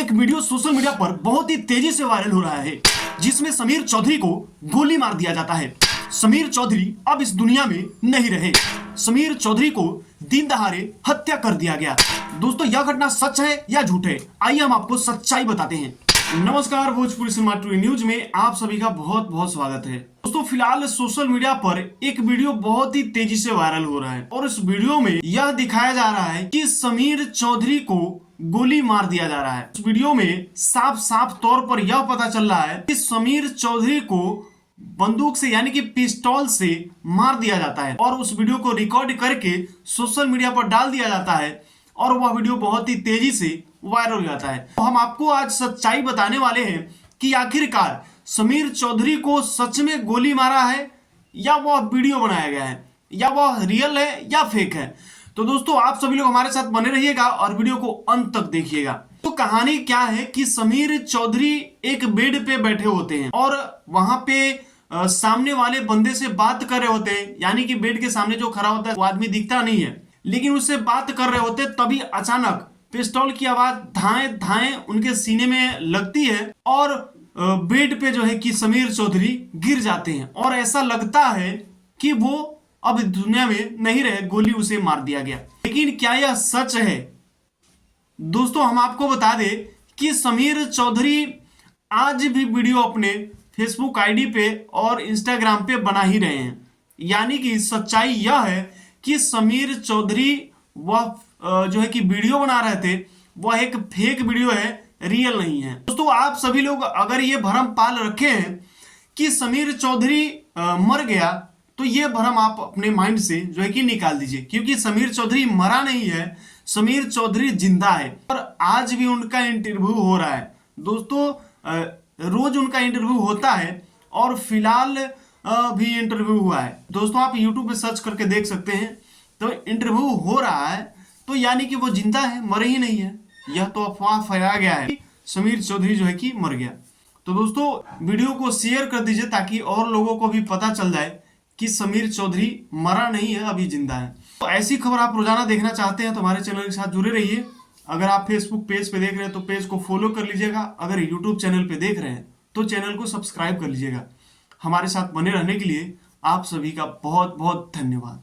एक video social media पर बहुत ही तेजी से वायरल हो रहा है जिसमें समीर चौधरी को गोली मार दिया जाता है। समीर चौधरी अब इस दुनिया में नहीं रहे। समीर चौधरी को दिन दहाड़े हत्या कर दिया गया। दोस्तों यह घटना सच है या झूठ है, आइए हम आपको सच्चाई बताते हैं। नमस्कार, भोजपुरी सिनेमा टुडे न्यूज में आप सभी का बहुत बहुत स्वागत है। दोस्तों फिलहाल सोशल मीडिया पर एक वीडियो बहुत ही तेजी से वायरल हो रहा है और इस वीडियो में यह दिखाया जा रहा है कि समीर चौधरी को गोली मार दिया जा रहा है। इस वीडियो में साफ साफ तौर पर यह पता चल रहा है कि समीर चौधरी को बंदूक से यानी कि पिस्तौल से मार दिया जाता है और उस वीडियो को रिकॉर्ड करके सोशल मीडिया पर डाल दिया जाता है और वह वीडियो बहुत ही तेजी से वायरल हो जाता है। तो हम आपको आज सच्चाई बताने वाले हैं कि आखिरकार समीर चौधरी को सच में गोली मारा है या वह वीडियो बनाया गया है, या वह रियल है या फेक है। तो दोस्तों आप सभी लोग हमारे साथ बने रहिएगा और वीडियो को अंत तक देखिएगा। तो कहानी क्या है कि समीर चौधरी एक बेड पे बैठे होते हैं और वहां पे सामने वाले बंदे से बात कर रहे होते हैं, यानी कि बेड के सामने जो खड़ा होता है वो आदमी दिखता नहीं है, लेकिन उससे बात कर रहे होते तभी अचानक पिस्तौल की आवाज धाएं धाएं उनके सीने में लगती है और बेड पे जो है कि समीर चौधरी गिर जाते हैं और ऐसा लगता है कि वो अब दुनिया में नहीं रहे, गोली उसे मार दिया गया। लेकिन क्या यह सच है? दोस्तों हम आपको बता दें कि समीर चौधरी आज भी वीडियो अपने फेसबुक आईडी पे और इंस्टाग्राम पे बना ही रहे हैं। यानी कि सच्चाई यह है कि समीर चौधरी वह जो है कि वीडियो बना रहे थे वह एक फेक वीडियो है, रियल नहीं है। दोस्तों आप सभी लोग अगर ये भ्रम पाल रखे हैं कि समीर चौधरी मर गया तो ये भ्रम आप अपने माइंड से जो है कि निकाल दीजिए, क्योंकि समीर चौधरी मरा नहीं है, समीर चौधरी जिंदा है और आज भी उनका इंटरव्यू हो रहा है। दोस्तों रोज उनका इंटरव्यू होता है और फिलहाल भी इंटरव्यू हुआ है। दोस्तों आप यूट्यूब पे सर्च करके देख सकते हैं, तो इंटरव्यू हो रहा है, तो यानी कि वो जिंदा है, मरे ही नहीं है। यह तो अफवाह फैलाया गया है कि समीर चौधरी जो है कि मर गया। तो दोस्तों वीडियो को शेयर कर दीजिए ताकि और लोगों को भी पता चल जाए कि समीर चौधरी मरा नहीं है, अभी जिंदा है। तो ऐसी खबर आप रोजाना देखना चाहते हैं तो हमारे चैनल के साथ जुड़े रहिए। अगर आप फेसबुक पेज पे देख रहे हैं तो पेज को फॉलो कर लीजिएगा, अगर यूट्यूब चैनल पे देख रहे हैं तो चैनल को सब्सक्राइब कर लीजिएगा। हमारे साथ बने रहने के लिए आप सभी का बहुत बहुत धन्यवाद।